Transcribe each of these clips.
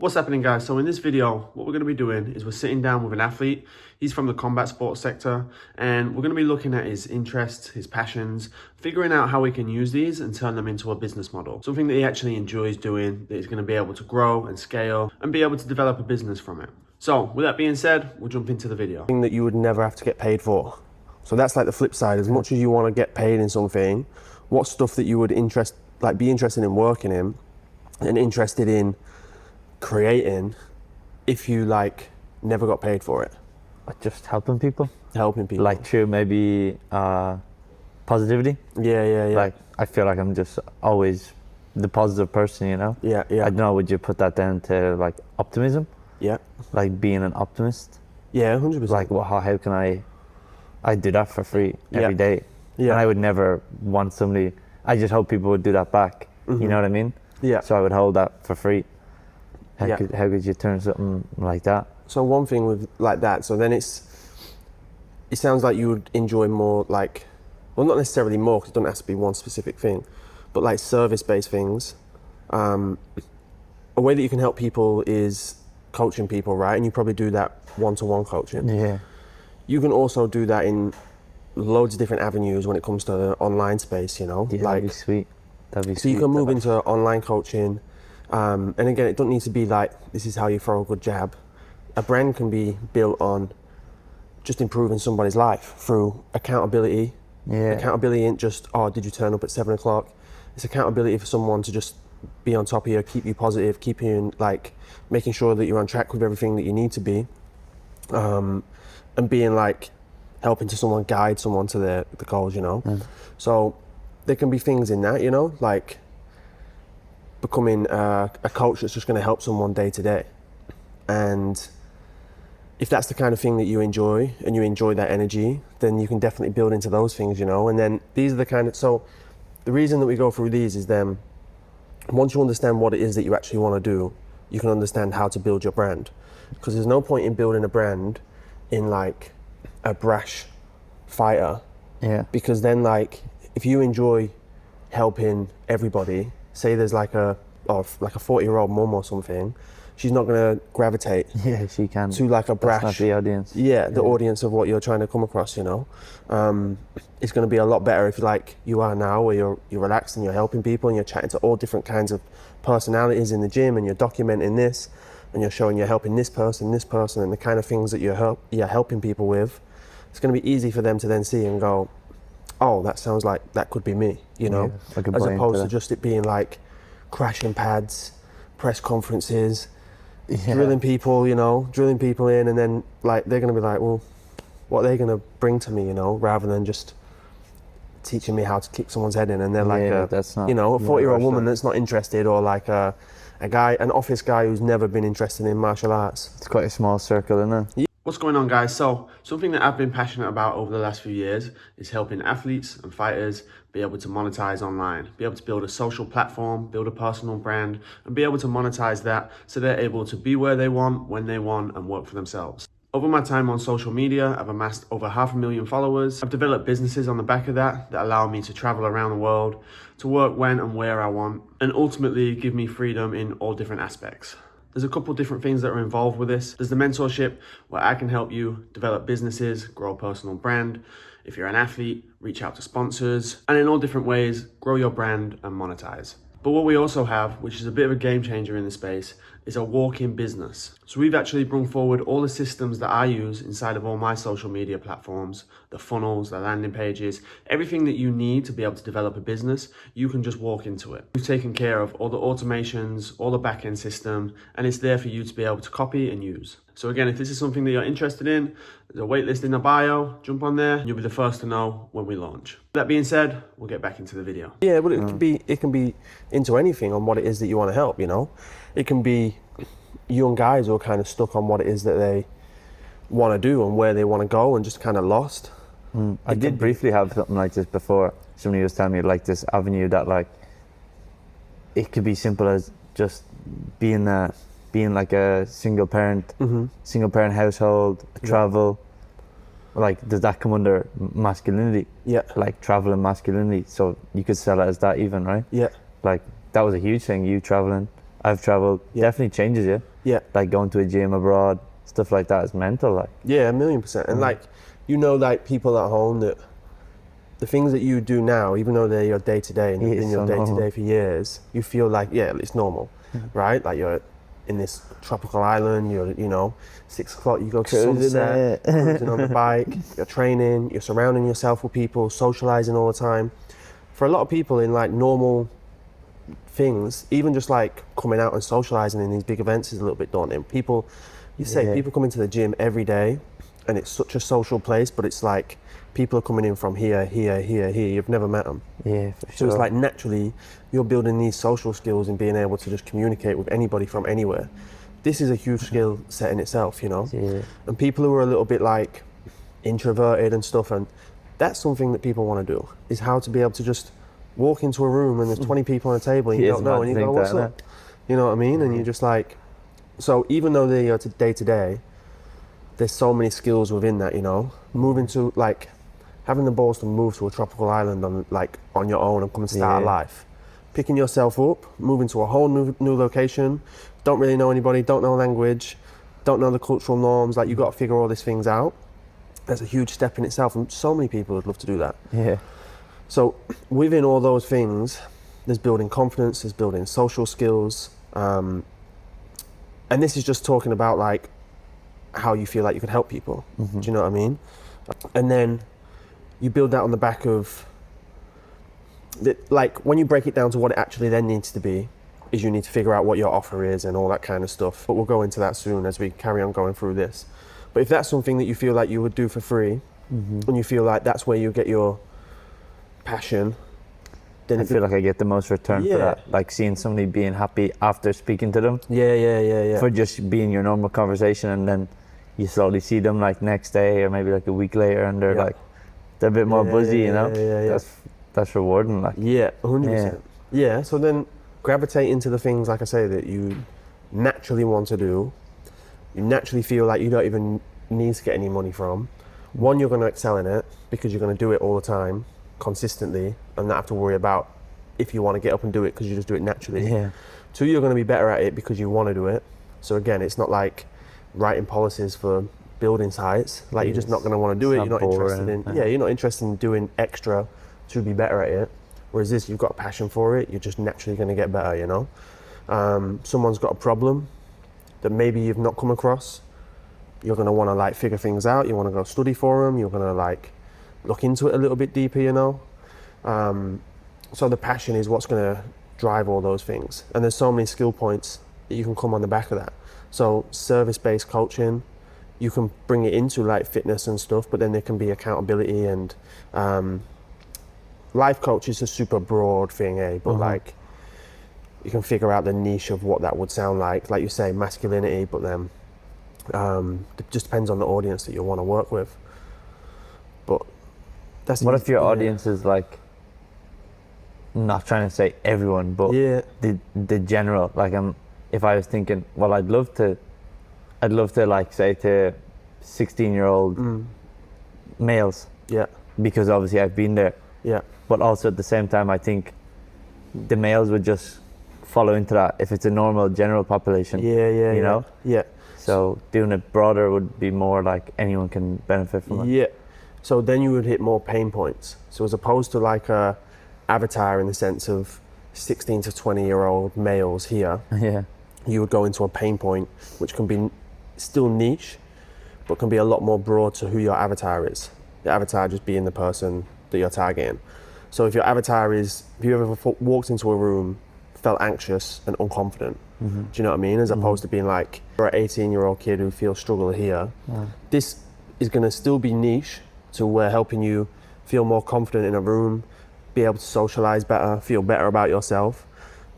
What's happening, guys? So in this video, what we're going to be doing is we're sitting down with an athlete. He's from the combat sports sector, and we're going to be looking at his interests, his passions, figuring out how we can use these and turn them into a business model. Something that he actually enjoys doing, that he's going to be able to grow and scale and be able to develop a business from it. So with that being said, we'll jump into the video. Thing that you would never have to get paid for. So that's like the flip side. As much as you want to get paid in something, what stuff that you would be interested in working in and interested in creating if you never got paid for it? Just helping people. Like through maybe positivity. Yeah. Like I feel like I'm just always the positive person, you know? Yeah. I don't know, would you put that down to like optimism? Yeah. Like being an optimist? Yeah, 100%. Like how can I do that for free every day? Yeah. And I would never want somebody, I just hope people would do that back. You know what I mean? Yeah. So I would hold that for free. How could you turn something like that? So one thing with like that, so then it sounds like you would enjoy more well, not necessarily more, because it doesn't have to be one specific thing, but like service-based things. A way that you can help people is coaching people, right? And you probably do that one-to-one coaching. Yeah. You can also do that in loads of different avenues when it comes to the online space, you know? Yeah, that'd be sweet. So you can move into online coaching. And again, it don't need to be like, this is how you throw a good jab. A brand can be built on just improving somebody's life through accountability. Yeah. Accountability ain't just, did you turn up at 7 o'clock? It's accountability for someone to just be on top of you, keep you positive, keep you making sure that you're on track with everything that you need to be. And being helping to someone, guide someone to the goals, you know? So there can be things in that, you know, like becoming a coach that's just going to help someone day to day. And if that's the kind of thing that you enjoy and you enjoy that energy, then you can definitely build into those things, you know. And then these are so the reason that we go through these is then once you understand what it is that you actually want to do, you can understand how to build your brand. Because there's no point in building a brand in a brash fighter. Yeah. Because then if you enjoy helping everybody, say there's like a 40-year-old mum or something, she's not going to gravitate she can to a brash. That's not the audience. The audience of what you're trying to come across, you know. It's going to be a lot better if you are now, where you're relaxed and you're helping people and you're chatting to all different kinds of personalities in the gym, and you're documenting this and you're showing you're helping this person and the kind of things that you're helping people with. It's going to be easy for them to then see and go, oh, that sounds like that could be me, you know, as opposed to just it being crashing pads, press conferences, drilling people in, and then they're going to be well, what are they going to bring to me, you know, rather than just teaching me how to kick someone's head in. And they're that's not, a 40-year-old woman that's not interested, or an office guy who's never been interested in martial arts. It's quite a small circle, isn't it? What's going on, guys? So something that I've been passionate about over the last few years is helping athletes and fighters be able to monetize online, be able to build a social platform, build a personal brand, and be able to monetize that so they're able to be where they want, when they want, and work for themselves. Over my time on social media, I've amassed over 500,000 followers. I've developed businesses on the back of that allow me to travel around the world, to work when and where I want, and ultimately give me freedom in all different aspects. There's a couple different things that are involved with this. There's the mentorship, where I can help you develop businesses, grow a personal brand. If you're an athlete, reach out to sponsors, and in all different ways, grow your brand and monetize. But what we also have, which is a bit of a game changer in the space, is a walk-in business. So we've actually brought forward all the systems that I use inside of all my social media platforms, the funnels, the landing pages, everything that you need to be able to develop a business, you can just walk into it. We've taken care of all the automations, all the back-end system, and it's there for you to be able to copy and use. So again, if this is something that you're interested in, there's a waitlist in the bio, jump on there, and you'll be the first to know when we launch. That being said, we'll get back into the video. Yeah, but it can be into anything on what it is that you want to help, you know? It can be young guys who are kind of stuck on what it is that they want to do and where they want to go and just kind of lost. I did briefly have something like this before. Somebody was telling me this avenue that it could be simple as just being a single parent household, travel. Does that come under masculinity? Yeah. Travel and masculinity. So you could sell it as that even, right? Yeah. That was a huge thing. You traveling, I've traveled, definitely changes you. Yeah. Like going to a gym abroad, stuff like that is mental. Like, Yeah, 1,000,000%. And like, you know, like people at home that the things that you do now, even though they're your day to day and you've Yeah, been your so day to normal. day for years, you feel like, yeah, it's normal, right? Like you're in this tropical island, you're, you know, 6 o'clock, you go to Cruising sunset, it. cruising on the bike, you're training, you're surrounding yourself with people, socializing all the time. For a lot of people in like normal things, even just like coming out and socializing in these big events is a little bit daunting. People, you say Yeah. people come into the gym every day and it's such a social place, but it's like people are coming in from here, here, here, here. You've never met them. Yeah, for sure. So it's like naturally you're building these social skills and being able to just communicate with anybody from anywhere. This is a huge skill set in itself, you know? Yeah. And people who are a little bit like introverted and stuff, and that's something that people want to do, is how to be able to just walk into a room and there's 20 people on a table and you Yeah, don't it's know mad and you to go, think what's that, up? You know what I mean? And you're just like, so even though they are day to day, there's so many skills within that, you know? Moving to like, having the balls to move to a tropical island on your own and come and start a Yeah. life. Picking yourself up, moving to a whole new location, don't really know anybody, don't know language, don't know the cultural norms, like you've got to figure all these things out. That's a huge step in itself, and so many people would love to do that. Yeah. So within all those things, there's building confidence, there's building social skills, and this is just talking about like how you feel like you could help people. Do you know what I mean? And then you build that on the back of, like when you break it down to what it actually then needs to be, is you need to figure out what your offer is and all that kind of stuff. But we'll go into that soon as we carry on going through this. But if that's something that you feel like you would do for free, and you feel like that's where you get your passion, then I feel like I get the most return Yeah. for that. Like seeing somebody being happy after speaking to them yeah. for just being your normal conversation, and then you slowly see them like next day or maybe like a week later and they're Yeah. like, they're a bit more Yeah, buzzy, you know? yeah. That's rewarding. Like, Yeah, 100%. Yeah, so then gravitate into the things, like I say, that you naturally want to do. You naturally feel like you don't even need to get any money from. One, you're going to excel in it because you're going to do it all the time, consistently, and not have to worry about if you want to get up and do it because you just do it naturally. yeah. Two, you're going to be better at it because you want to do it. So again, it's not like writing policies for building sites. Like you're just not going to want to do it. It's You're not not interested in. boring. Yeah, you're not interested in doing extra to be better at it. Whereas this, you've got a passion for it. You're just naturally going to get better. You know, someone's got a problem that maybe you've not come across. You're going to want to like figure things out. You want to go study for them. You're going to like look into it a little bit deeper. You know, so the passion is what's going to drive all those things. And there's so many skill points that you can come on the back of that. So service-based coaching, you can bring it into like fitness and stuff, but then there can be accountability and life coach is a super broad thing, but like you can figure out the niche of what that would sound like you say, masculinity, but then it just depends on the audience that you want to work with. But that's What if your audience is like, not trying to say everyone, but Yeah, the general, like if I was thinking, well, I'd love to like say to 16-year-old males, yeah, because obviously I've been there, yeah, but also at the same time, I think the males would just follow into that if it's a normal general population. yeah, You know? yeah. So doing it broader would be more like anyone can benefit from it. Yeah. So then you would hit more pain points. So as opposed to like a avatar in the sense of 16 to 20-year-old males here, Yeah. you would go into a pain point, which can be still niche, but can be a lot more broad to who your avatar is. The avatar just being the person that you're targeting. So if your avatar is, if you ever walked into a room, felt anxious and unconfident, do you know what I mean? As opposed to being like, you're an 18-year-old kid who feels struggle here. This is going to still be niche to where helping you feel more confident in a room, be able to socialize better, feel better about yourself.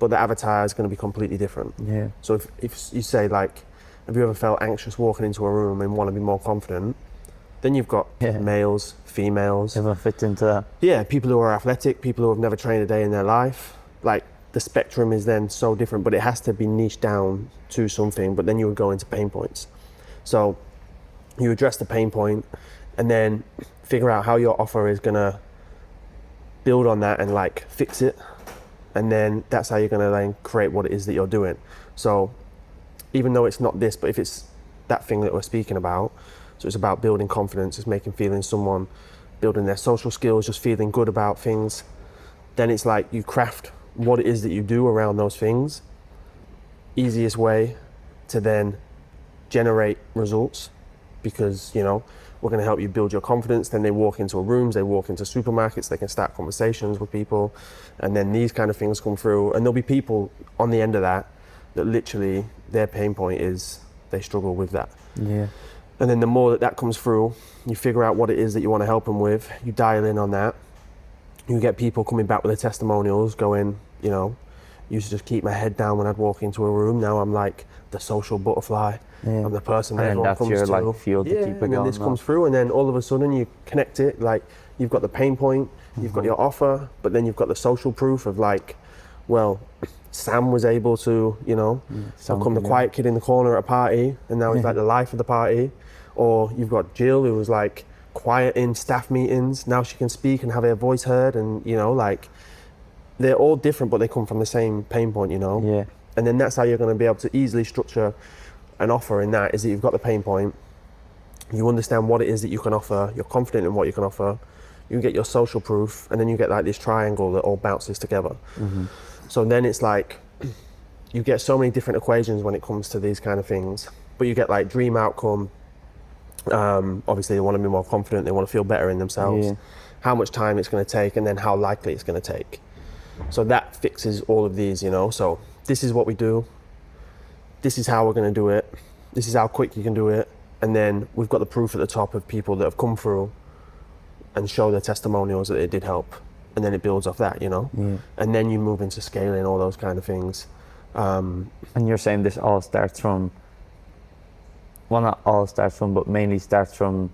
But the avatar is going to be completely different. Yeah. So if you say like, have you ever felt anxious walking into a room and want to be more confident? Then you've got males, females. Everyone fits into that. Yeah, people who are athletic, people who have never trained a day in their life. Like the spectrum is then so different, but it has to be niched down to something, but then you would go into pain points. So you address the pain point and then figure out how your offer is gonna build on that and like fix it. And then that's how you're gonna then create what it is that you're doing. So even though it's not this, but if it's that thing that we're speaking about, so it's about building confidence, it's feeling someone, building their social skills, just feeling good about things, then it's like you craft what it is that you do around those things. Easiest way to then generate results, because we're going to help you build your confidence. Then they walk into rooms, they walk into supermarkets, they can start conversations with people, and then these kind of things come through, and there'll be people on the end of that literally their pain point is they struggle with that. Yeah. And then the more that comes through, you figure out what it is that you want to help them with, you dial in on that, you get people coming back with their testimonials going, used to just keep my head down when I'd walk into a room, now I'm like the social butterfly. Yeah. I'm the person that and everyone that's comes your to. like fuel to keep it and going. then this comes through, and then all of a sudden you connect it, like you've got the pain point, you've got your offer, but then you've got the social proof of like, well, Sam was able to, become the quiet kid in the corner at a party, and now he's like the life of the party. Or you've got Jill, who was like quiet in staff meetings, now she can speak and have her voice heard, and like they're all different, but they come from the same pain point, Yeah. And then that's how you're going to be able to easily structure an offer in that, is that you've got the pain point, you understand what it is that you can offer, you're confident in what you can offer, you get your social proof, and then you get like this triangle that all bounces together. So then it's like you get so many different equations when it comes to these kind of things, but you get like dream outcome. Obviously they want to be more confident, they want to feel better in themselves, how much time it's going to take, and then how likely it's going to take. So that fixes all of these, so this is what we do, this is how we're going to do it, this is how quick you can do it, and then we've got the proof at the top of people that have come through and show their testimonials that it did help, and then it builds off that, and then you move into scaling, all those kind of things. And you're saying this all starts from, well, not all starts from, but mainly starts from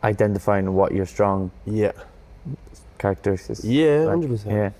identifying what your strong Yeah. characteristics. Yeah, like, 100%. Yeah.